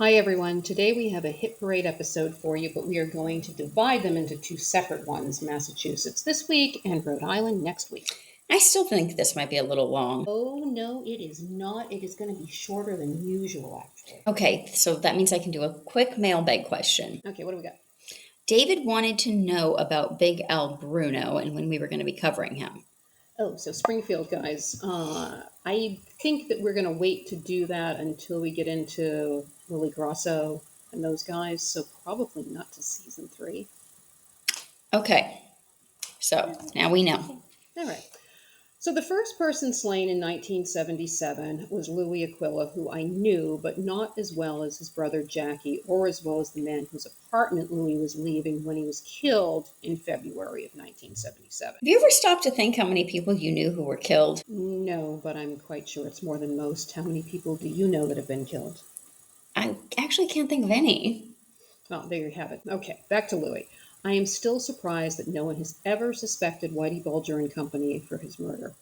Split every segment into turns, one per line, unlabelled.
Hi everyone. Today we have a hit parade episode for you, but we are going to divide them into two separate ones, Massachusetts this week and Rhode Island next week.
I still think this might be a little long.
Oh no, it is not. It is going to be shorter than usual, actually.
Okay, so that means I can do a quick mailbag question.
Okay, what do we got?
David wanted to know about Big Al Bruno and when we were going to be covering him.
Oh, so Springfield guys. I think that we're going to wait to do that until we get into Willie Grosso and those guys, so probably not to season 3.
Okay, so now we know.
All right. So the first person slain in 1977 was Louie Arquilla, who I knew, but not as well as his brother Jackie, or as well as the man whose apartment Louie was leaving when he was killed in February of 1977.
Have you ever stopped to think how many people you knew who were killed?
No, but I'm quite sure it's more than most. How many people do you know that have been killed?
I actually can't think of any.
Oh, there you have it. Okay, back to Louie. I am still surprised that no one has ever suspected Whitey Bulger and company for his murder.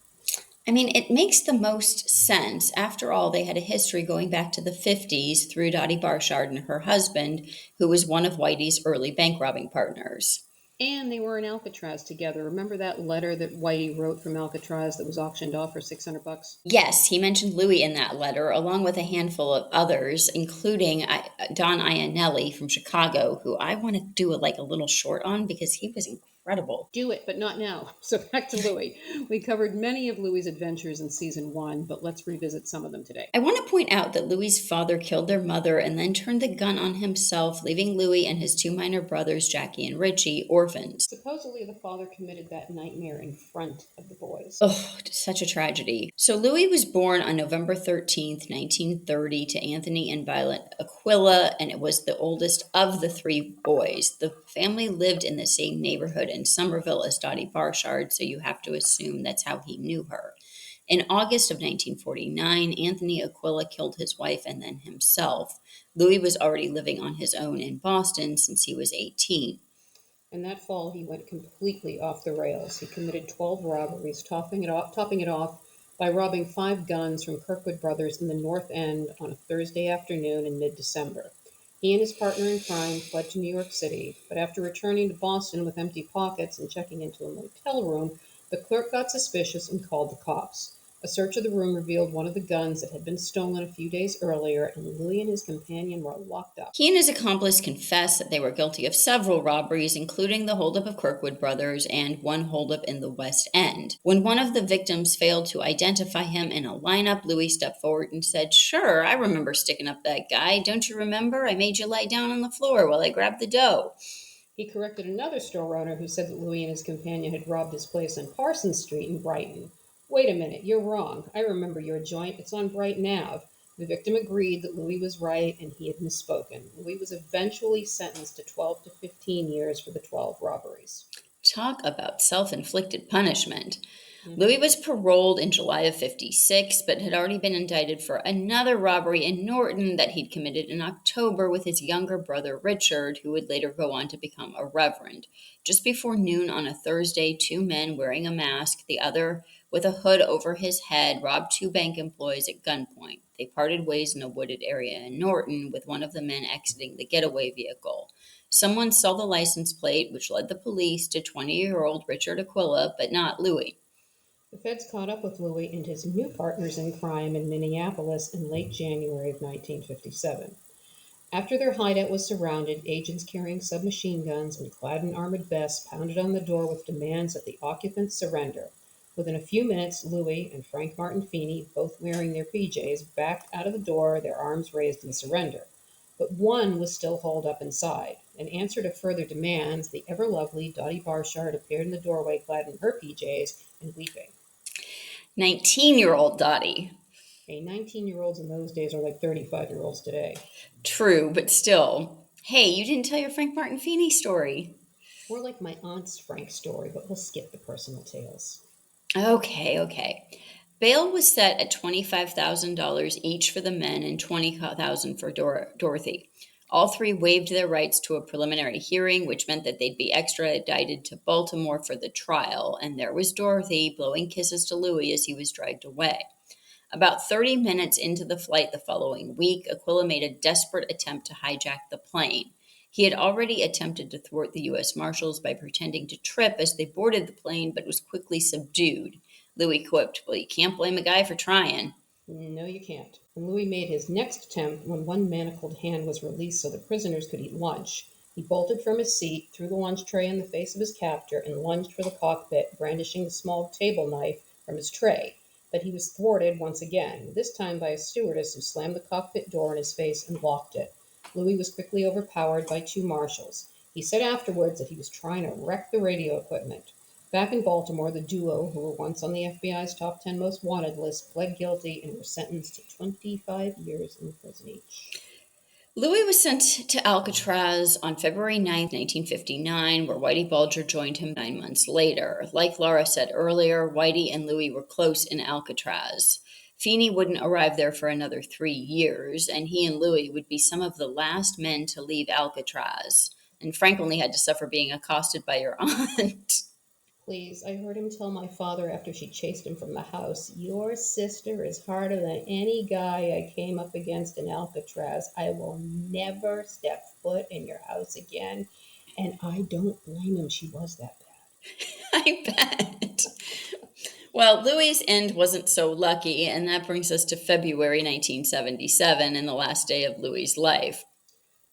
I mean, it makes the most sense. After all, they had a history going back to the 50s through Dottie Barshard and her husband, who was one of Whitey's early bank robbing partners.
And they were in Alcatraz together. Remember that letter that Whitey wrote from Alcatraz that was auctioned off for $600?
Yes, he mentioned Louis in that letter, along with a handful of others, including Don Iannelli from Chicago, who I want to do a little short on because he was incredible.
Do it, but not now. So back to Louis. We covered many of Louis's adventures in season 1, but let's revisit some of them today.
I want to point out that Louis's father killed their mother and then turned the gun on himself, leaving Louis and his two minor brothers, Jackie and Richie, orphans.
Supposedly, the father committed that nightmare in front of the boys.
Oh, such a tragedy. So Louis was born on November 13th, 1930 to Anthony and Violet Arquilla, and it was the oldest of the three boys. The family lived in the same neighborhood in Somerville as Dottie Barshard, so you have to assume that's how he knew her. In August of 1949, Anthony Arquilla killed his wife and then himself. Louis was already living on his own in Boston since he was 18.
And that fall, he went completely off the rails. He committed 12 robberies, topping it off by robbing 5 guns from Kirkwood Brothers in the North End on a Thursday afternoon in mid-December. He and his partner in crime fled to New York City, but after returning to Boston with empty pockets and checking into a motel room, the clerk got suspicious and called the cops. A search of the room revealed one of the guns that had been stolen a few days earlier, and Louis and his companion were locked up.
He and his accomplice confessed that they were guilty of several robberies, including the holdup of Kirkwood Brothers and one holdup in the West End. When one of the victims failed to identify him in a lineup, Louis stepped forward and said, "Sure, I remember sticking up that guy. Don't you remember? I made you lie down on the floor while I grabbed the dough."
He corrected another store owner who said that Louis and his companion had robbed his place on Parsons Street in Brighton. "Wait a minute, you're wrong. I remember your joint. It's on Brighton Ave." The victim agreed that Louis was right and he had misspoken. Louis was eventually sentenced to 12 to 15 years for the 12 robberies.
Talk about self-inflicted punishment.
Mm-hmm.
Louis was paroled in July of 56, but had already been indicted for another robbery in Norton that he'd committed in October with his younger brother Richard, who would later go on to become a reverend. Just before noon on a Thursday, 2 men wearing a mask, the other with a hood over his head, robbed 2 bank employees at gunpoint. They parted ways in a wooded area in Norton, with one of the men exiting the getaway vehicle. Someone saw the license plate, which led the police to 20-year-old Richard Arquilla, but not Louis.
The feds caught up with Louis and his new partners in crime in Minneapolis in late January of 1957. After their hideout was surrounded, agents carrying submachine guns and clad in armored vests pounded on the door with demands that the occupants surrender. Within a few minutes, Louis and Frank Martin Feeney, both wearing their PJs, backed out of the door, their arms raised in surrender. But one was still holed up inside. In answer to further demands, the ever-lovely Dottie Barshard appeared in the doorway clad in her PJs and weeping.
19-year-old Dottie.
19-year-olds in those days are like 35-year-olds today.
True, but still. Hey, you didn't tell your Frank Martin Feeney story.
More like my aunt's Frank story, but we'll skip the personal tales.
Okay. Bail was set at $25,000 each for the men and $20,000 for Dorothy. All 3 waived their rights to a preliminary hearing, which meant that they'd be extradited to Baltimore for the trial, and there was Dorothy blowing kisses to Louis as he was dragged away. About 30 minutes into the flight the following week, Aquila made a desperate attempt to hijack the plane. He had already attempted to thwart the U.S. Marshals by pretending to trip as they boarded the plane, but was quickly subdued. Louie quipped, "Well, you can't blame a guy for trying."
No, you can't. And Louis made his next attempt when one manacled hand was released so the prisoners could eat lunch. He bolted from his seat, threw the lunch tray in the face of his captor, and lunged for the cockpit, brandishing the small table knife from his tray. But he was thwarted once again, this time by a stewardess who slammed the cockpit door in his face and locked it. Louis was quickly overpowered by two marshals. He said afterwards that he was trying to wreck the radio equipment. Back in Baltimore, the duo, who were once on the FBI's top 10 most wanted list, pled guilty and were sentenced to 25 years in prison each.
Louis was sent to Alcatraz on February 9th, 1959, where Whitey Bulger joined him 9 months later. Like Lara said earlier, Whitey and Louis were close in Alcatraz. Feeney wouldn't arrive there for another 3 years, and he and Louis would be some of the last men to leave Alcatraz. And Frank only had to suffer being accosted by your aunt.
Please, I heard him tell my father after she chased him from the house, "Your sister is harder than any guy I came up against in Alcatraz. I will never step foot in your house again." And I don't blame him, she was that bad.
I bet. Well, Louis's end wasn't so lucky, and that brings us to February 1977 and the last day of Louis's life.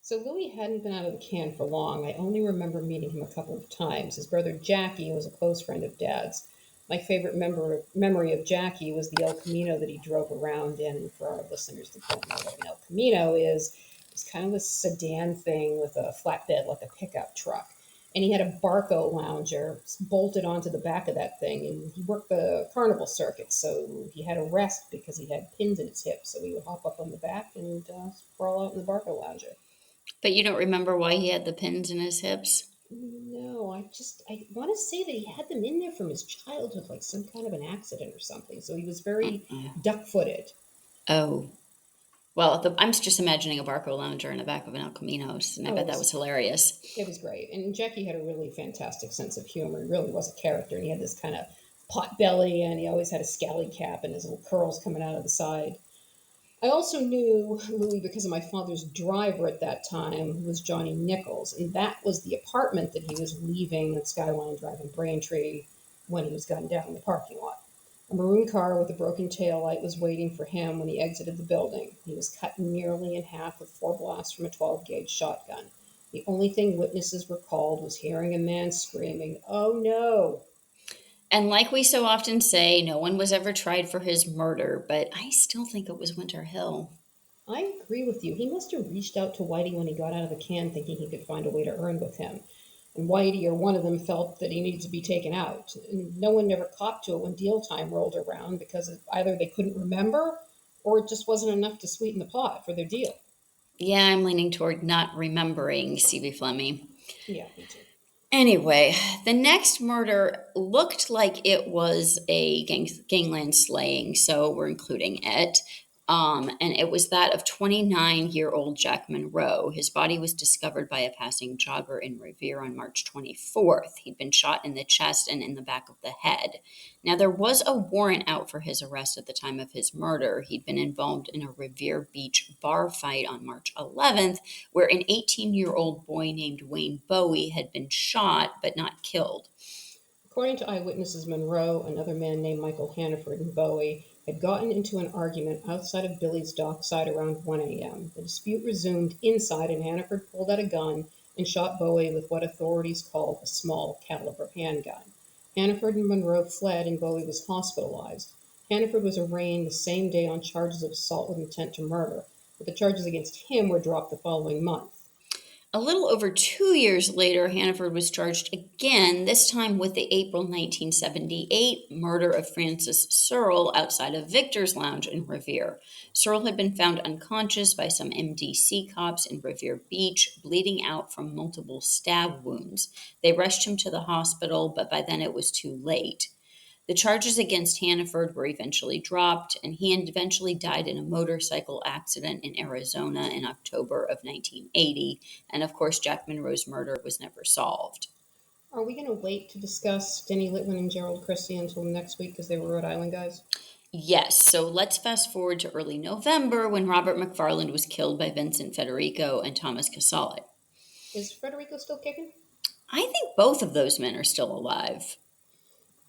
So Louis hadn't been out of the can for long. I only remember meeting him a couple of times. His brother Jackie was a close friend of Dad's. My favorite memory of Jackie was the El Camino that he drove around in. For our listeners that don't know what an El Camino is, it's kind of a sedan thing with a flatbed like a pickup truck. And he had a Barco lounger bolted onto the back of that thing. And he worked the carnival circuit, so he had a rest because he had pins in his hips. So he would hop up on the back and sprawl out in the Barco lounger.
But you don't remember why he had the pins in his hips?
No, I want to say that he had them in there from his childhood, like some kind of an accident or something. So he was very
Uh-uh.
duck-footed.
Oh. Well, I'm just imagining a Barco lounger in the back of an El Camino's, and I
Oh,
bet that was hilarious.
it was great. And Jackie had a really fantastic sense of humor. He really was a character. And he had this kind of pot belly, and he always had a scally cap and his little curls coming out of the side. I also knew Louis because of my father's driver at that time, who was Johnny Nichols, and that was the apartment that he was leaving at Skyline Drive in Braintree when he was gunned down in the parking lot. A maroon car with a broken taillight was waiting for him when he exited the building. He was cut nearly in half with 4 blasts from a 12-gauge shotgun. The only thing witnesses recalled was hearing a man screaming, "Oh no!"
And like we so often say, no one was ever tried for his murder, but I still think it was Winter Hill.
I agree with you. He must have reached out to Whitey when he got out of the can thinking he could find a way to earn with him. And Whitey or one of them felt that he needed to be taken out. And no one ever copped to it when deal time rolled around because either they couldn't remember or it just wasn't enough to sweeten the pot for their deal.
Yeah, I'm leaning toward not remembering C.B. Fleming.
Yeah, me too.
Anyway, the next murder looked like it was a gangland slaying, so we're including it. And it was that of 29-year-old Jack Monroe. His body was discovered by a passing jogger in Revere on March 24th. He'd been shot in the chest and in the back of the head. Now, there was a warrant out for his arrest at the time of his murder. He'd been involved in a Revere Beach bar fight on March 11th, where an 18-year-old boy named Wayne Bowie had been shot but not killed.
According to eyewitnesses, Monroe, another man named Michael Hannaford, and Bowie had gotten into an argument outside of Billy's dockside around 1 a.m. The dispute resumed inside, and Hannaford pulled out a gun and shot Bowie with what authorities called a small caliber handgun. Hannaford and Monroe fled, and Bowie was hospitalized. Hannaford was arraigned the same day on charges of assault with intent to murder, but the charges against him were dropped the following month.
A little over 2 years later, Hannaford was charged again, this time with the April 1978 murder of Francis Searle outside of Victor's Lounge in Revere. Searle had been found unconscious by some MDC cops in Revere Beach, bleeding out from multiple stab wounds. They rushed him to the hospital, but by then it was too late. The charges against Hannaford were eventually dropped, and he eventually died in a motorcycle accident in Arizona in October of 1980. And of course, Jack Monroe's murder was never solved.
Are we going to wait to discuss Denny Litwin and Gerald Christie until next week because they were Rhode Island guys?
Yes, so let's fast forward to early November when Robert McFarland was killed by Vincent Federico and Thomas Casale.
Is Federico still kicking?
I think both of those men are still alive.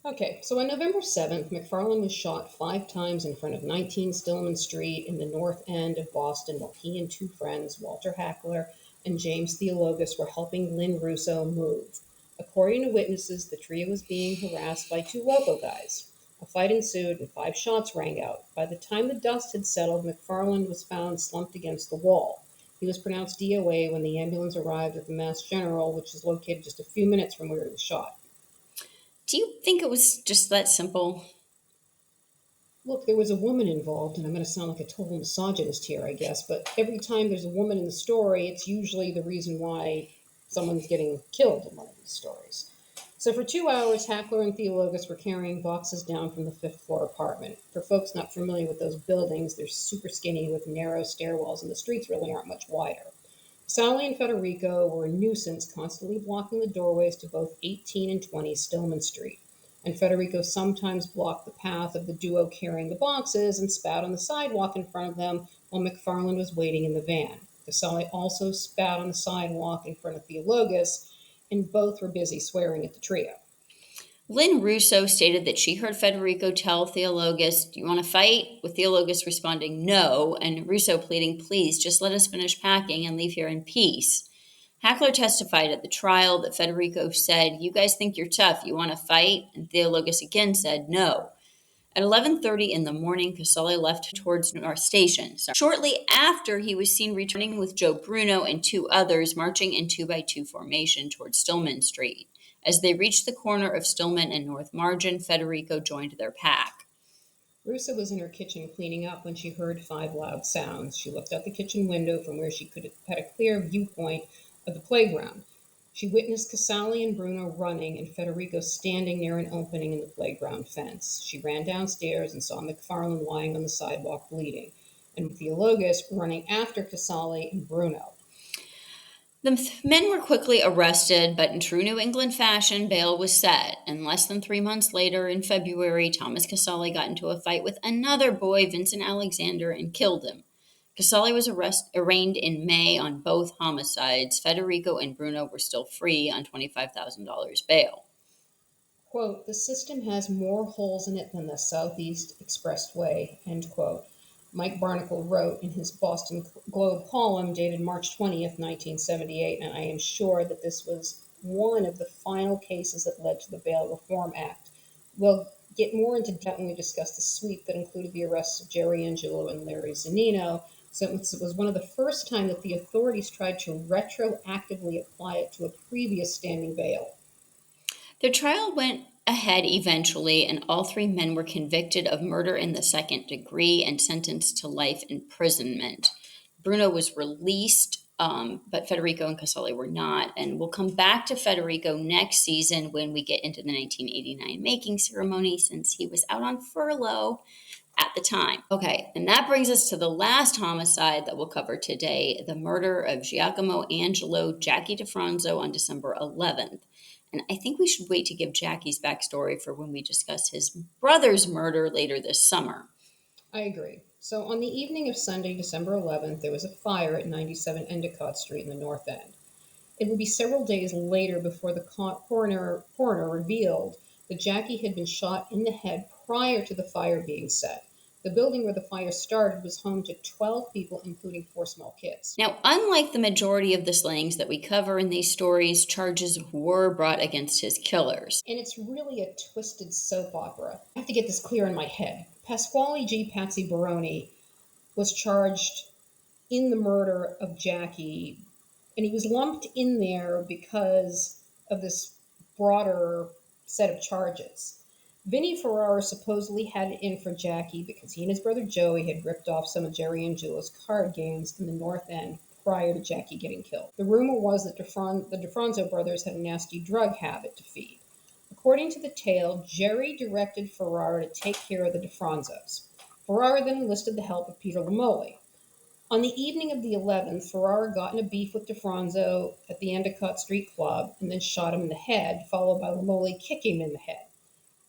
Okay, so on November 7th, McFarland was shot 5 times in front of 19 Stillman Street in the North End of Boston while he and 2 friends, Walter Hackler and James Theologus, were helping Lynn Russo move. According to witnesses, the trio was being harassed by 2 local guys. A fight ensued and 5 shots rang out. By the time the dust had settled, McFarland was found slumped against the wall. He was pronounced DOA when the ambulance arrived at the Mass General, which is located just a few minutes from where he was shot.
Do you think it was just that simple?
Look, there was a woman involved, and I'm going to sound like a total misogynist here, I guess, but every time there's a woman in the story, it's usually the reason why someone's getting killed in one of these stories. So for 2 hours, Hackler and Theologus were carrying boxes down from the 5th floor apartment. For folks not familiar with those buildings, they're super skinny with narrow stairwells, and the streets really aren't much wider. Sally and Federico were a nuisance, constantly blocking the doorways to both 18 and 20 Stillman Street. And Federico sometimes blocked the path of the duo carrying the boxes and spat on the sidewalk in front of them while McFarland was waiting in the van. Sally also spat on the sidewalk in front of Theologus, and both were busy swearing at the trio.
Lynn Russo stated that she heard Federico tell Theologus, "Do you want to fight?" with Theologus responding, "No," and Russo pleading, "Please, just let us finish packing and leave here in peace." Hackler testified at the trial that Federico said, "You guys think you're tough. You want to fight?" And Theologus again said, "No." At 11:30 in the morning, Casale left towards North Station. Shortly after, he was seen returning with Joe Bruno and 2 others, marching in 2-by-2 formation towards Stillman Street. As they reached the corner of Stillman and North Margin, Federico joined their pack.
Russa was in her kitchen cleaning up when she heard 5 loud sounds. She looked out the kitchen window from where she had a clear viewpoint of the playground. She witnessed Casale and Bruno running and Federico standing near an opening in the playground fence. She ran downstairs and saw McFarland lying on the sidewalk bleeding, and Theologus running after Casale and Bruno.
The men were quickly arrested, but in true New England fashion, bail was set. And less than 3 months later, in February, Thomas Casale got into a fight with another boy, Vincent Alexander, and killed him. Casale was arraigned in May on both homicides. Federico and Bruno were still free on $25,000 bail.
Quote, "The system has more holes in it than the Southeast Expressway," end quote. Mike Barnacle wrote in his Boston Globe column dated March 20th, 1978, and I am sure that this was one of the final cases that led to the Bail Reform Act. We'll get more into depth when we discuss the sweep that included the arrests of Jerry Angelo and Larry Zannino. So it was one of the first time that the authorities tried to retroactively apply it to a previous standing bail.
Their trial went ahead eventually, and all 3 men were convicted of murder in the second degree and sentenced to life imprisonment. Bruno was released, but Federico and Casale were not. And we'll come back to Federico next season when we get into the 1989 making ceremony, since he was out on furlough at the time. Okay, and that brings us to the last homicide that we'll cover today, the murder of Giacomo Angelo Jackie DiFronzo on December 11th. And I think we should wait to give Jackie's backstory for when we discuss his brother's murder later this summer.
I agree. So on the evening of Sunday, December 11th, there was a fire at 97 Endicott Street in the North End. It would be several days later before the coroner revealed that Jackie had been shot in the head prior to the fire being set. The building where the fire started was home to 12 people, including 4 small kids.
Now, unlike the majority of the slayings that we cover in these stories, charges were brought against his killers.
And it's really a twisted soap opera. I have to get this clear in my head. Pasquale G. Patsy Baroni was charged in the murder of Jackie, and he was lumped in there because of this broader set of charges. Vinnie Ferrara supposedly had it in for Jackie because he and his brother Joey had ripped off some of Jerry Angelo's card games in the North End prior to Jackie getting killed. The rumor was that the DiFronzo brothers had a nasty drug habit to feed. According to the tale, Jerry directed Ferrara to take care of the DiFronzos. Ferrara then enlisted the help of Peter Lamoli. On the evening of the 11th, Ferrara got in a beef with DiFronzo at the Endicott Street Club and then shot him in the head, followed by Lamoli kicking him in the head.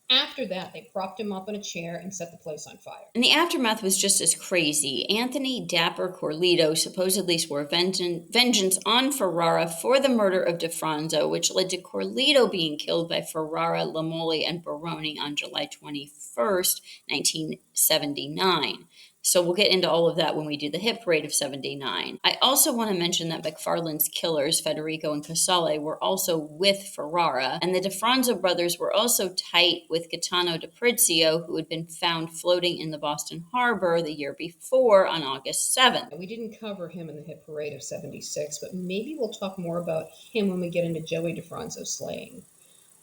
After that, they propped him up in a chair and set the place on fire.
And the aftermath was just as crazy. Anthony Dapper Corlito supposedly swore vengeance on Ferrara for the murder of DiFronzo, which led to Corlito being killed by Ferrara, Lamoli, and Baroni on July 21st, 1979. So we'll get into all of that when we do the hit parade of 79. I also want to mention that McFarland's killers, Federico and Casale, were also with Ferrara, and the DiFronzo brothers were also tight with Gaetano DiPrizio, who had been found floating in the Boston Harbor the year before on August 7th.
And we didn't cover him in the hit parade of 76, but maybe we'll talk more about him when we get into Joey DiFronzo's slaying.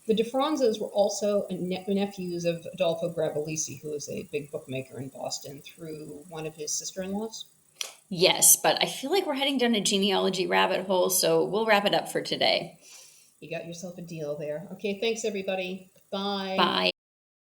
The DiFronzos were also nephews of Adolfo Gravellisi, who was a big bookmaker in Boston, through one of his sister-in-laws.
Yes, but I feel like we're heading down a genealogy rabbit hole, so we'll wrap it up for today.
You got yourself a deal there. Okay, thanks everybody. Bye.
Bye.